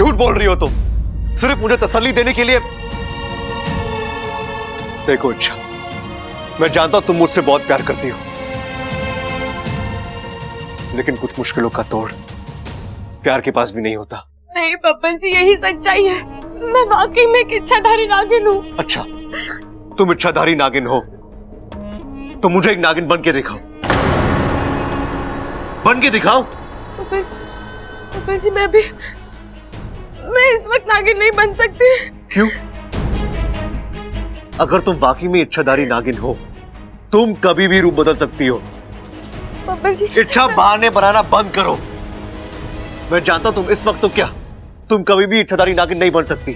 झूठ बोल रही हो तुम, सिर्फ मुझे तसल्ली देने के लिए। देखो इच्छा, मैं जानता हूं तुम मुझसे बहुत प्यार करती हो, लेकिन कुछ मुश्किलों का तोड़ प्यार के पास भी नहीं होता। नहीं बब्बन जी, यही सच्चाई है। मैं वाकई में एक इच्छाधारी नागिन हूँ। अच्छा, तुम इच्छाधारी नागिन हो तो मुझे एक नागिन बन के दिखाओ, बन के दिखाओ। बब्बन जी, मैं इस वक्त नागिन नहीं बन सकती। क्यों? अगर तुम वाकई में इच्छाधारी नागिन हो, तुम कभी भी रूप बदल सकती हो। बब्बन जी, इच्छा बहाने बनाना बंद करो। मैं जानता हूं तुम इस वक्त तो क्या, तुम कभी भी इच्छाधारी नागिन नहीं बन सकती,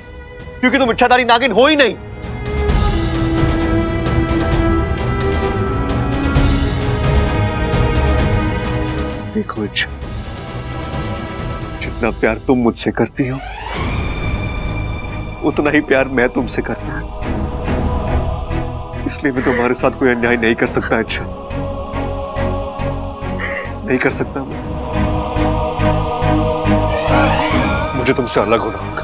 क्योंकि तुम इच्छाधारी नागिन हो ही नहीं। देखो इच्छा, जितना प्यार तुम मुझसे करती हो, उतना ही प्यार मैं तुमसे करता हूं। इसलिए मैं तुम्हारे साथ कोई अन्याय नहीं कर सकता इच्छा, नहीं कर सकता। मुझे तुमसे अलग होना होगा,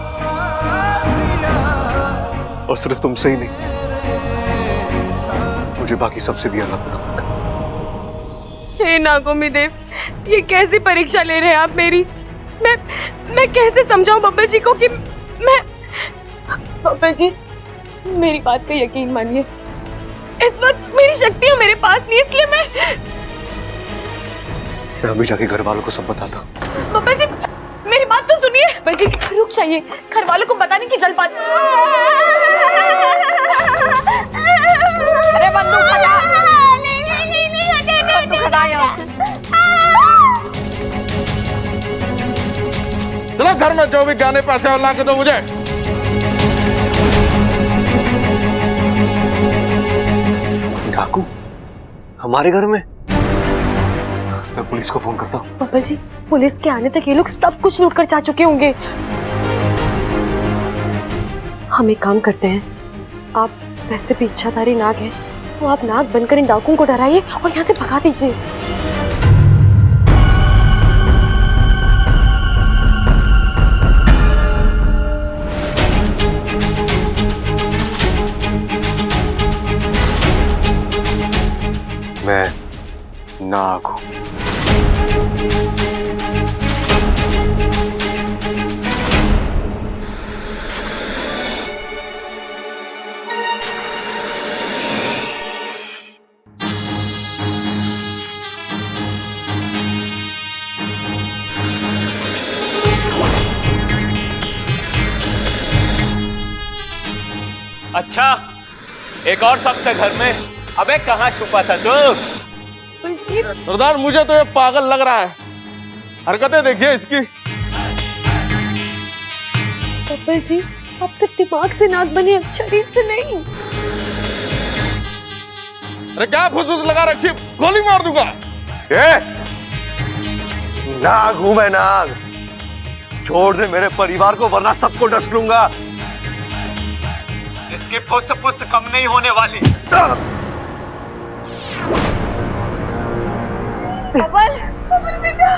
और सिर्फ तुमसे ही नहीं, मुझे बाकी सबसे भी अलग होना होगा। हे नागोमी देव, ये कैसी परीक्षा ले रहे हैं आप मेरी? मैं कैसे समझाऊं बब्बर जी को कि मैं... बब्बर जी, मेरी बात का यकीन मानिए, इस वक्त मेरी शक्तियां मेरे पास नहीं, इसलिए मैं अभी जाके घर वालों को सब बताता हूं। बब्बर जी, मेरी बात तो सुनिए। बब्बर जी, रुक जाइए, घर वालों को बताने की जल्दबाजी। अरे बंदूक हटा। बंदूक हटा यहाँ से। चलो घर में जो भी गाने पैसे और ला के दो मुझे। डाकू हमारे घर में? मैं पुलिस को फोन करता हूँ। बब्बर जी, पुलिस के आने तक ये लोग सब कुछ लूट कर जा चुके होंगे। हम एक काम करते हैं, आप वैसे भी इच्छाधारी नाग हैं, तो आप नाग बनकर इन डाकुओं को डराइए और यहाँ से भगा दीजिए। मैं नाग हूं। अच्छा, एक और शख्स है घर में। अबे कहाँ छुपा था तू? सरदार, मुझे तो ये पागल लग रहा है, हरकतें देखिए इसकी। बब्बर जी, आप सिर्फ दिमाग से नाग बने, शरीर से नहीं। अरे क्या फुसफुस लगा रखी, गोली मार दूंगा। नाग हूं मैं, नाग। छोड़ दे मेरे परिवार को, वरना सबको डस लूंगा। इसकी फुस फुस कम नहीं होने वाली। बबल, बबल बेटा।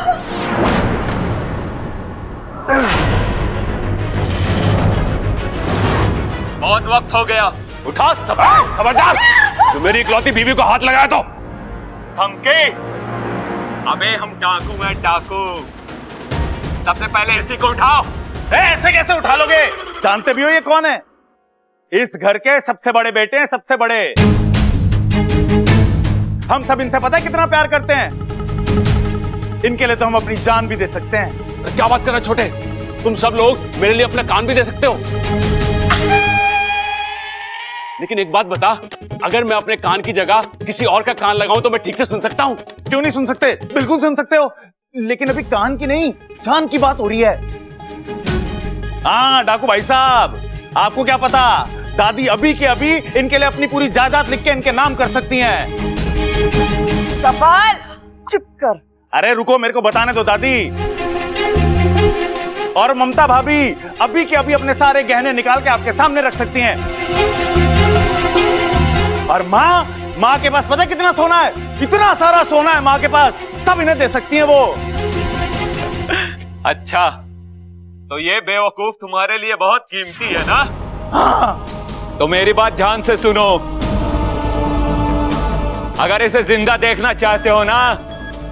बहुत वक्त हो गया, उठा सब। खबरदार, तू मेरी इकलौती बीवी को हाथ लगाया तो धमकी। अबे हम डाकू हैं, डाकू। सबसे पहले इसी को उठाओ। ऐसे कैसे उठा लोगे? जानते भी हो ये कौन है? इस घर के सबसे बड़े बेटे हैं, सबसे बड़े। हम सब इनसे पता है कितना प्यार करते हैं। इनके लिए तो हम अपनी जान भी दे सकते हैं। क्या बात कर रहे छोटे? तुम सब लोग मेरे लिए अपना कान भी दे सकते हो। लेकिन एक बात बता, अगर मैं अपने कान की जगह किसी और का कान लगाऊं तो मैं ठीक से सुन सकता हूं? क्यों नहीं सुन सकते? बिल्कुल सुन सकते हो, लेकिन अभी कान की नहीं, जान की बात हो रही है। हाँ डाकू भाई साहब, आपको क्या पता, दादी अभी के अभी इनके लिए अपनी पूरी जायदाद लिख के इनके नाम कर सकती हैं। कपाल, चुप कर। अरे रुको, मेरे को बताने दो दादी। और ममता भाभी अभी के अभी अपने सारे गहने निकाल के आपके सामने रख सकती हैं। और माँ के पास पता है कितना सोना है? इतना सारा सोना है माँ के पास, सब इन्हें दे सकती हैं वो। अच्छा, तो ये बेवकूफ तुम्हारे लिए बहुत कीमती है ना? हाँ। तो मेरी बात ध्यान से सुनो। अगर इसे जिंदा देखना चाहते हो ना,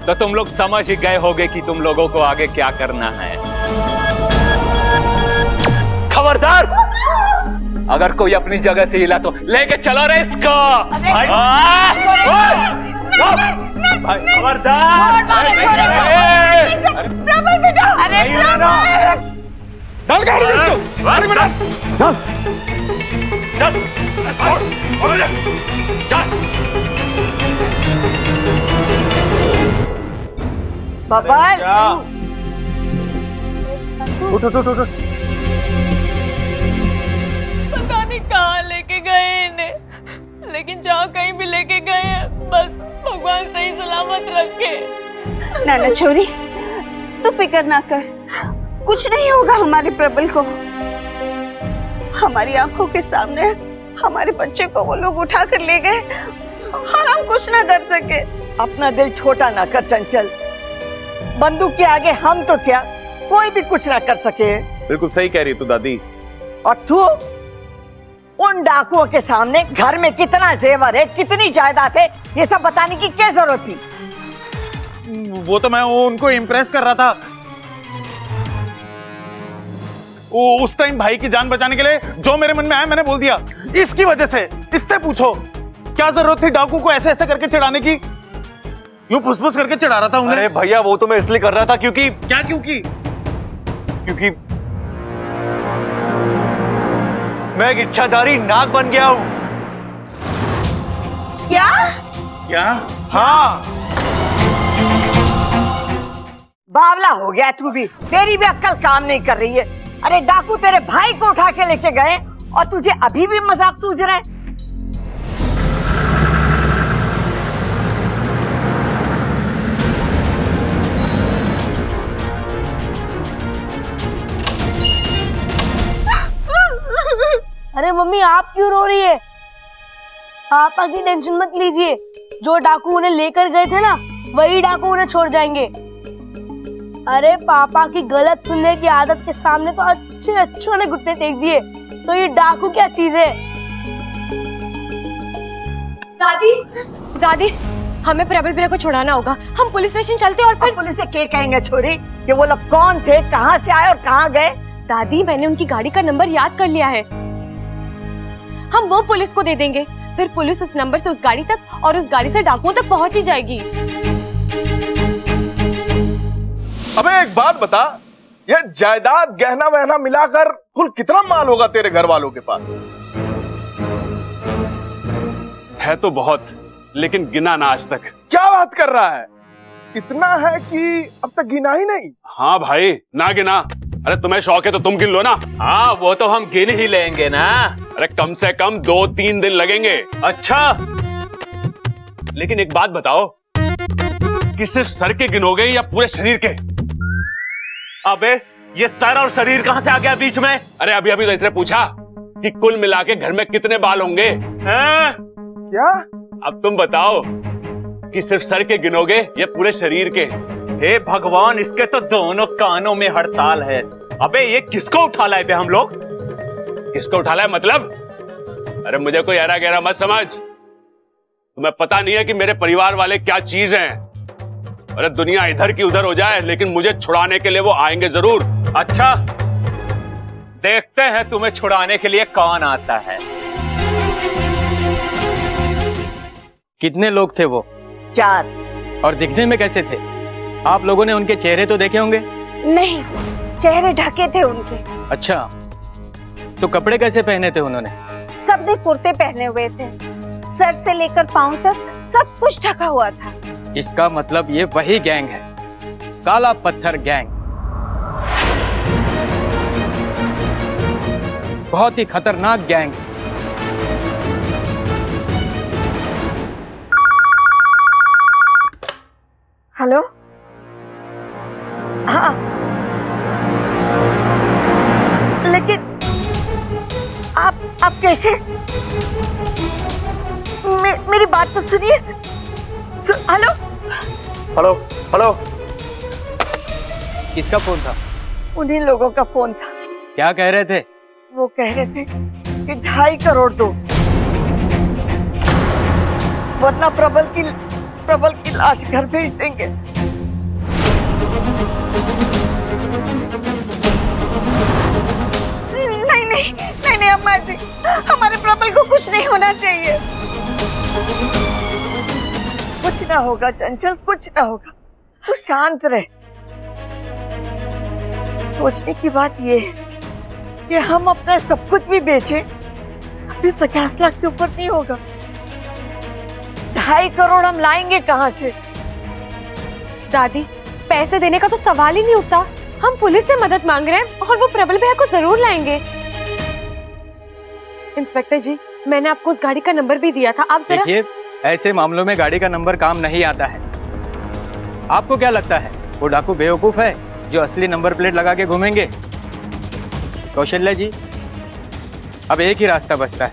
तो तुम लोग समझ ही गए होगे कि तुम लोगों को आगे क्या करना है। खबरदार, अगर कोई अपनी जगह से हिला तो लेके चलो रे इसको। खबरदार। अरे डाल गाड़ी में इसको, गाड़ी में डाल। चल चल। बबल, उठ उठ उठ उठ। पता नहीं कहाँ लेके गए इन्हें, लेकिन जहाँ कहीं भी लेके गए हैं, बस भगवान सही सलामत रखे। नाना छोरी, तू फिक्र ना कर, कुछ नहीं होगा हमारे प्रबल को। हमारी आंखों के सामने हमारे बच्चे को वो लोग उठा कर ले गए और हम कुछ ना कर सके। अपना दिल छोटा ना कर चंचल, बंदूक के आगे हम तो क्या, कोई भी कुछ ना कर सके। बिल्कुल सही कह रही तू दादी। और तू उन डाकुओं के सामने घर में कितना जेवर है, कितनी जायदाद है, ये सब बताने की क्या जरूरत थी? वो तो मैं उनको इम्प्रेस कर रहा था। उस टाइम भाई की जान बचाने के लिए जो मेरे मन में आया मैंने बोल दिया। इसकी वजह से, इससे पूछो क्या जरूरत थी डाकू को ऐसे ऐसे करके चिढ़ाने की? यूं फुसफुस करके चिढ़ा रहा था उन्हें। अरे भैया, वो तो मैं इसलिए कर रहा था क्योंकि क्योंकि मैं एक इच्छाधारी नाग बन गया हूं। क्या? हाँ। बावला हो गया तू भी, तेरी भी अक्ल काम नहीं कर रही है। अरे डाकू तेरे भाई को उठा के लेके गए और तुझे अभी भी मजाक सूझ रहा है? अरे मम्मी, आप क्यों रो रही है? पापा की टेंशन मत लीजिए, जो डाकू उन्हें लेकर गए थे ना, वही डाकू उन्हें छोड़ जाएंगे। अरे पापा की गलत सुनने की आदत के सामने तो अच्छों ने घुटने टेक दिए, तो ये डाकू क्या चीज है? दादी, हमें प्रबल भैया को छुड़ाना होगा। हम पुलिस स्टेशन चलते और फिर पुलिस से क्या कहेंगे छोरी कि वो लोग कौन थे, कहाँ से आए और कहाँ गए? दादी, मैंने उनकी गाड़ी का नंबर याद कर लिया है। हम वो पुलिस को दे देंगे, फिर पुलिस उस नंबर से उस गाड़ी तक और उस गाड़ी से डाकुओं तक पहुंच ही जाएगी। अबे एक बात बता, ये जायदाद गहना वहना मिलाकर कुल कितना माल होगा तेरे घर वालों के पास? है तो बहुत, लेकिन गिना ना आज तक। क्या बात कर रहा है? इतना है कि अब तक गिना ही नहीं? हाँ भाई, ना गिना। अरे तुम्हें शौक है तो तुम गिन लो ना। हाँ, वो तो हम गिन ही लेंगे ना। अरे कम से कम 2-3 दिन लगेंगे। अच्छा, लेकिन एक बात बताओ कि सिर्फ सर के गिनोगे या पूरे शरीर के? अबे ये सर और शरीर कहाँ से आ गया बीच में? अरे अभी अभी तो इसने पूछा कि कुल मिला के घर में कितने बाल होंगे। हैं? क्या? अब तुम बताओ कि सिर्फ सर के गिनोगे या पूरे शरीर के? हे भगवान, इसके तो दोनों कानों में हड़ताल है। अबे ये किसको उठा लाए बे हम लोग? किसको उठा लाए मतलब? अरे मुझे कोई ऐरा गहरा मत समझ। तुम्हें पता नहीं है कि मेरे परिवार वाले क्या चीज हैं। अरे दुनिया इधर की उधर हो जाए, लेकिन मुझे छुड़ाने के लिए वो आएंगे जरूर। अच्छा, देखते हैं तुम्हें छुड़ाने के लिए कौन आता है। कितने लोग थे वो? 4। और दिखने में कैसे थे? आप लोगों ने उनके चेहरे तो देखे होंगे? नहीं, चेहरे ढके थे उनके। अच्छा, तो कपड़े कैसे पहने थे उन्होंने? सबने कुर्ते पहने हुए थे, सर से लेकर पांव तक सब कुछ ढका हुआ था। इसका मतलब ये वही गैंग है, काला पत्थर गैंग। बहुत ही खतरनाक गैंग। हेलो, हाँ, लेकिन आप कैसे? मेरी बात तो सुनिए। हेलो, हेलो हेलो, किसका फोन था? उन्हीं लोगों का फोन था। क्या कह रहे थे? वो कह रहे थे कि 2.5 करोड़ दो, वरना प्रबल की लाश घर भेज देंगे। नहीं अम्मा जी, हमारे प्रबल को कुछ नहीं होना चाहिए। कुछ ना होगा चंचल, कुछ ना होगा, तू शांत रह। सोचने की बात ये है कि हम अपना सब कुछ भी बेचे, अभी 50 लाख के ऊपर नहीं होगा। 2.5 करोड़ हम लाएंगे कहाँ से? दादी, पैसे देने का तो सवाल ही नहीं उठता। हम पुलिस से मदद मांग रहे हैं और वो प्रबल भैया को जरूर लाएंगे। इंस्पेक्टर जी, मैंने आपको उस गाड़ी का नंबर भी दिया था, आप जरा देखिए, ऐसे मामलों में गाड़ी का नंबर काम नहीं आता है। आपको क्या लगता है वो डाकू बेवकूफ है जो असली नंबर प्लेट लगा के घूमेंगे? कौशल्या जी, अब एक ही रास्ता बचता है,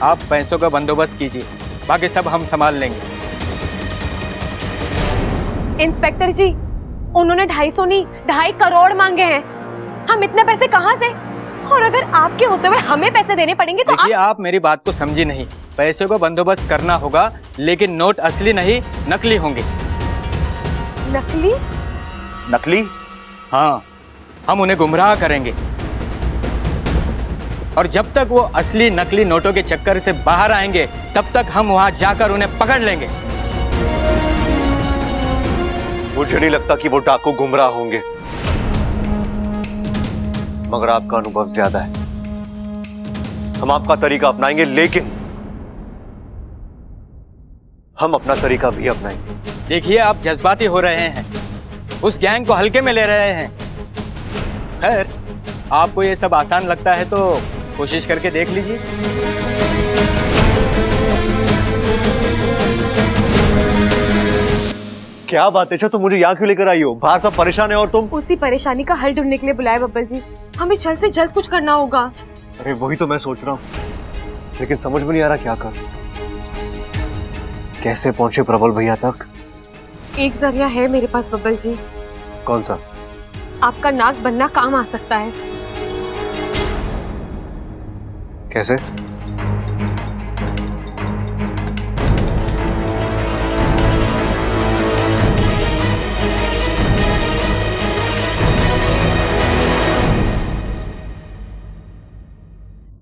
आप पैसों का बंदोबस्त कीजिए, बाकी सब हम संभाल लेंगे। इंस्पेक्टर जी, उन्होंने 250 नहीं 2.5 करोड़ मांगे हैं। हम इतने पैसे कहाँ से? और अगर आपके होते हुए हमें पैसे देने पड़ेंगे तो देखिए, आप मेरी बात को समझी नहीं। पैसों का बंदोबस्त करना होगा, लेकिन नोट असली नहीं नकली होंगे। नकली? नकली? हाँ, हम उन्हें गुमराह करेंगे और जब तक वो असली नकली नोटों के चक्कर से बाहर आएंगे, तब तक हम वहां जाकर उन्हें पकड़ लेंगे। मुझे नहीं लगता कि वो डाकू गुमराह होंगे, मगर आपका अनुभव ज्यादा है। हम आपका तरीका अपनाएंगे, लेकिन हम अपना तरीका भी अपनाएंगे। देखिए, आप जज्बाती हो रहे हैं, उस गैंग को हल्के में ले रहे हैं। खैर, आपको ये सब आसान लगता है तो कोशिश करके देख लीजिए। क्या बात है, अच्छा तुम मुझे यहाँ क्यों लेकर आई हो? बाहर सब परेशान है और तुम? उसी परेशानी का हल ढूंढने के लिए बुलाया बब्बल जी। हमें जल्द से जल्द कुछ करना होगा। अरे वही तो मैं सोच रहा हूँ, लेकिन समझ में नहीं आ रहा क्या कर। कैसे पहुंचे प्रबल भैया तक? एक जरिया है मेरे पास बब्बल जी। कौन सा? आपका नाक बनना काम आ सकता है। कैसे?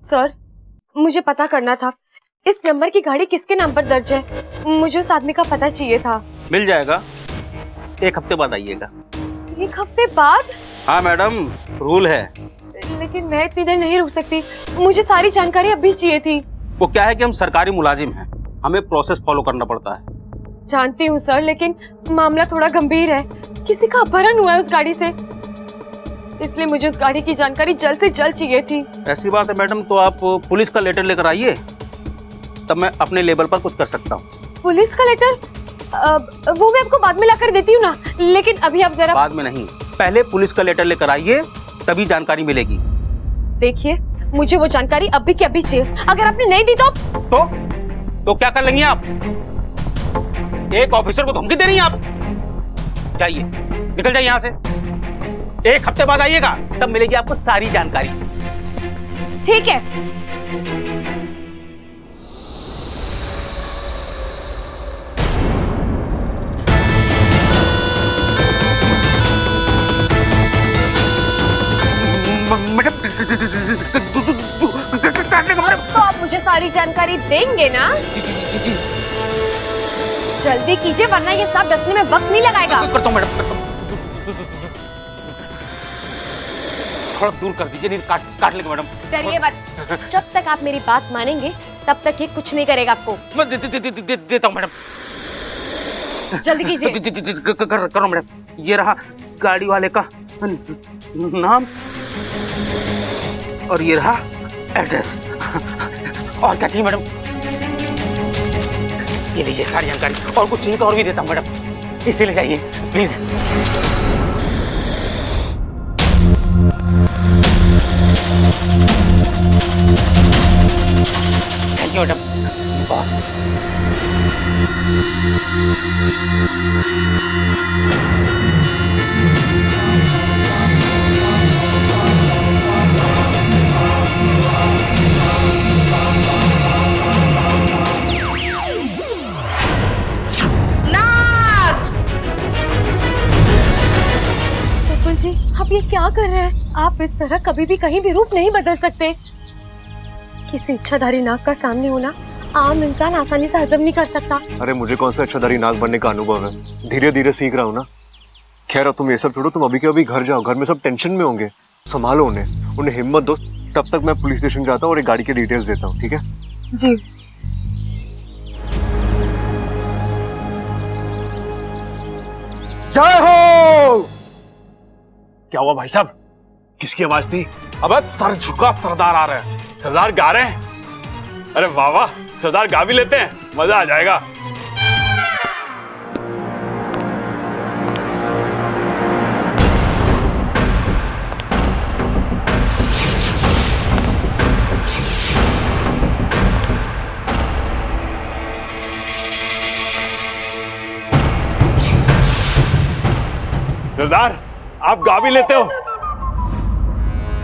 सर, मुझे पता करना था इस नंबर की गाड़ी किसके नाम पर दर्ज है। मुझे उस आदमी का पता चाहिए था। मिल जाएगा, 1 हफ्ते बाद आइएगा। 1 हफ्ते बाद? हाँ मैडम, रूल है। लेकिन मैं इतनी देर नहीं रुक सकती, मुझे सारी जानकारी अभी चाहिए थी। वो क्या है कि हम सरकारी मुलाजिम हैं, हमें प्रोसेस फॉलो करना पड़ता है। जानती हूँ सर, लेकिन मामला थोड़ा गंभीर है। किसी का अपहरण हुआ है उस गाड़ी से, इसलिए मुझे उस गाड़ी की जानकारी जल्द से जल्द चाहिए थी। ऐसी बात है मैडम, तो आप पुलिस का लेटर लेकर आइए, तब मैं अपने लेवल पर कुछ कर सकता हूँ। पुलिस का लेटर? वो मैं आपको बाद में लाकर देती हूँ ना, लेकिन अभी आप जरा। बाद में नहीं, पहले पुलिस का लेटर लेकर आइए, तभी जानकारी मिलेगी। देखिए, मुझे वो जानकारी अभी के अभी चाहिए। अगर आपने नहीं दी तो क्या कर लेंगी आप? एक ऑफिसर को धमकी दे रही हैं आप? जाइए, निकल जाइए यहाँ से। 1 हफ्ते बाद आइएगा, तब मिलेगी आपको सारी जानकारी। ठीक है। तो आप मुझे सारी जानकारी देंगे ना? जल्दी कीजिए, वरना ये सब डसने में वक्त नहीं लगाएगा। करता हूं मैडम, करता हूं। थोड़ा दूर कर दीजिए, नहीं काट लेंगे मैडम। डरिए मत, जब तक आप मेरी बात मानेंगे तब तक ये कुछ नहीं करेगा आपको। मैं देता हूँ मैडम। जल्दी कीजिए। करो मैडम। ये रहा गाड़ी वाले का नाम और ये रहा एड्रेस। और क्या चाहिए मैडम? ये लीजिए सारी जानकारी, और कुछ चाहिए तो और भी देता हूँ मैडम, इसे ले जाइए प्लीज। Thank you madam. आप ये क्या कर रहे हैं? आप इस तरह कभी भी कहीं भी रूप नहीं बदल सकते। किसी इच्छाधारी नाग का सामने होना आम इंसान आसानी से हजम नहीं कर सकता। अरे मुझे कौन सा इच्छाधारी नाग बनने का अनुभव है, धीरे धीरे सीख रहा हूँ ना। खैर अब तुम ये सब छोड़ो, तुम अभी के अभी घर जाओ, घर में सब टेंशन में होंगे, संभालो उन्हें हिम्मत दो। तब तक मैं पुलिस स्टेशन जाता हूँ और एक गाड़ी के डिटेल्स देता हूँ, ठीक है? जी। जय हो। क्या हुआ भाई साहब, किसकी आवाज थी? अबे सर झुका सरदार आ रहे हैं। सरदार गा रहे हैं? अरे वाह वाह, सरदार गा भी लेते हैं, मजा आ जाएगा। सरदार आप गा भी लेते हो?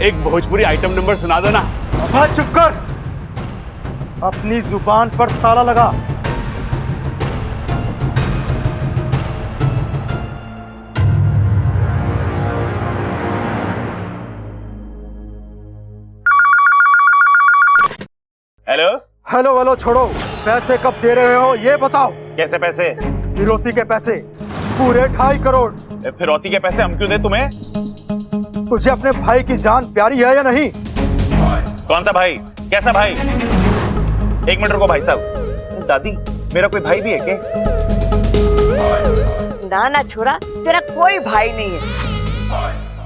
एक भोजपुरी आइटम नंबर सुना दो ना। अब चुप कर, अपनी जुबान पर ताला लगा। हेलो हेलो हेलो छोड़ो, पैसे कब दे रहे हो ये बताओ। कैसे पैसे? फिरौती के पैसे पूरे 2.5 करोड़। फिरौती के पैसे हम क्यों दे तुम्हें? तुझे अपने भाई की जान प्यारी है या नहीं? कौन सा भाई, कैसा भाई? एक मिनट रुको भाई साहब। दादी मेरा कोई भाई भी है क्या? ना ना छोरा, तेरा कोई भाई नहीं है,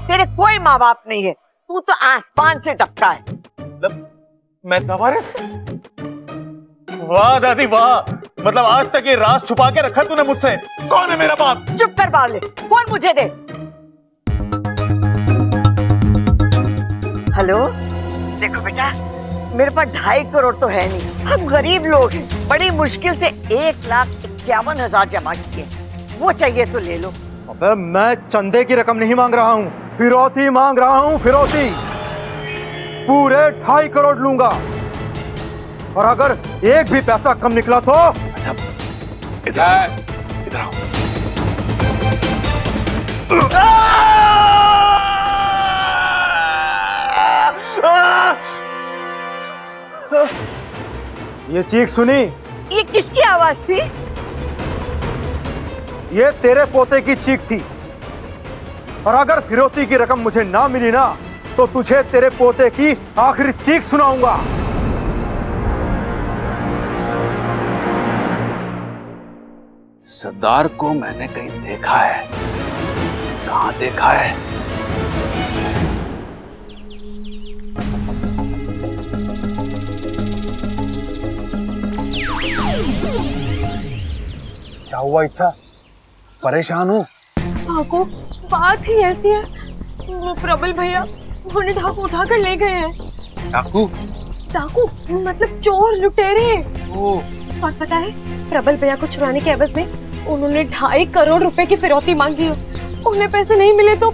तेरे कोई माँ बाप नहीं है, तू तो आसमान से टपका है। मैं नवारिस? वाह दादी वाह, मतलब आज तक ये राज छुपा के रखा तूने मुझसे। कौन है मेरा बाप? चुप कर बावले, कौन मुझे दे। हेलो, देखो बेटा, मेरे पास 2.5 करोड़ तो है नहीं, हम गरीब लोग हैं, बड़ी मुश्किल से 1,51,000 जमा किए, वो चाहिए तो ले लो। अबे मैं चंदे की रकम नहीं मांग रहा हूँ, फिरौती मांग रहा हूँ, फिरौती। पूरे 2.5 करोड़ लूंगा, और अगर एक भी पैसा कम निकला तो इधर आओ। ये चीख सुनी? ये किसकी आवाज थी? ये तेरे पोते की चीख थी, और अगर फिरौती की रकम मुझे ना मिली ना, तो तुझे तेरे पोते की आखिरी चीख सुनाऊंगा। सरदार को मैंने कहीं देखा है, कहां देखा है? क्या हुआ इच्छा, परेशान हो? डाकू, बात ही ऐसी है, वो प्रबल भैया उन्हें डाकू उठा कर ले गए हैं। डाकू? डाकू मतलब चोर, लुटेरे। ओह। और पता है, प्रबल भैया को छुड़ाने के एवज में उन्होंने 2.5 करोड़ रुपए की फिरौती मांगी है। उन्हें पैसे नहीं मिले तो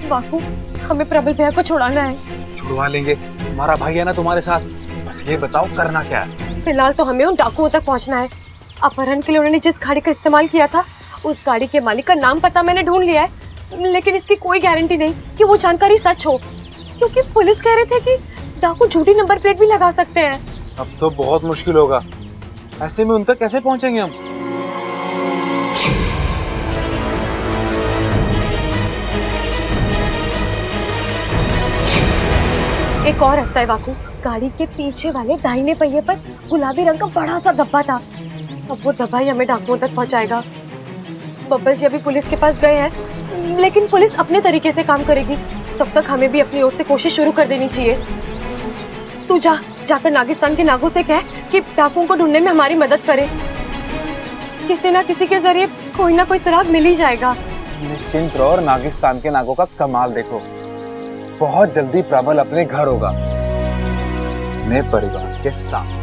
बाकू, हमें प्रबल भैया को छुड़ाना है। छुड़वा लेंगे, हमारा भाई है ना तुम्हारे साथ, बस ये बताओ करना क्या है। फिलहाल तो हमें उन डाकुओं तक पहुंचना है। अपहरण के लिए उन्होंने जिस गाड़ी का इस्तेमाल किया था, उस गाड़ी के मालिक का नाम पता मैंने ढूंढ लिया है, लेकिन इसकी कोई गारंटी नहीं कि वो जानकारी सच हो, क्योंकि पुलिस कह रहे थे कि डाकू झूठी नंबर प्लेट भी लगा सकते हैं। अब तो बहुत मुश्किल होगा, ऐसे में उन तक कैसे पहुंचेंगे हम? एक और रास्ता है वाकू, गाड़ी के पीछे वाले दाहिने पहिए पर गुलाबी रंग का बड़ा सा डब्बा था। अब वो डब्बा ही हमें डाकुओं तक पहुंचाएगा। बब्बल जी अभी पुलिस के पास गए हैं, लेकिन पुलिस अपने तरीके से काम करेगी, तब तक हमें भी अपनी ओर से कोशिश शुरू कर देनी चाहिए। तू जाकर नागिस्तान के नागों से कह कि डाकुओं को ढूंढने में हमारी मदद करे। किसी ना किसी के जरिए कोई ना कोई सुराग मिल ही जाएगा। निश्चिंत रहो और नागिस्तान के नागों का कमाल देखो, बहुत जल्दी प्रबल अपने घर होगा, अपने परिवार के साथ।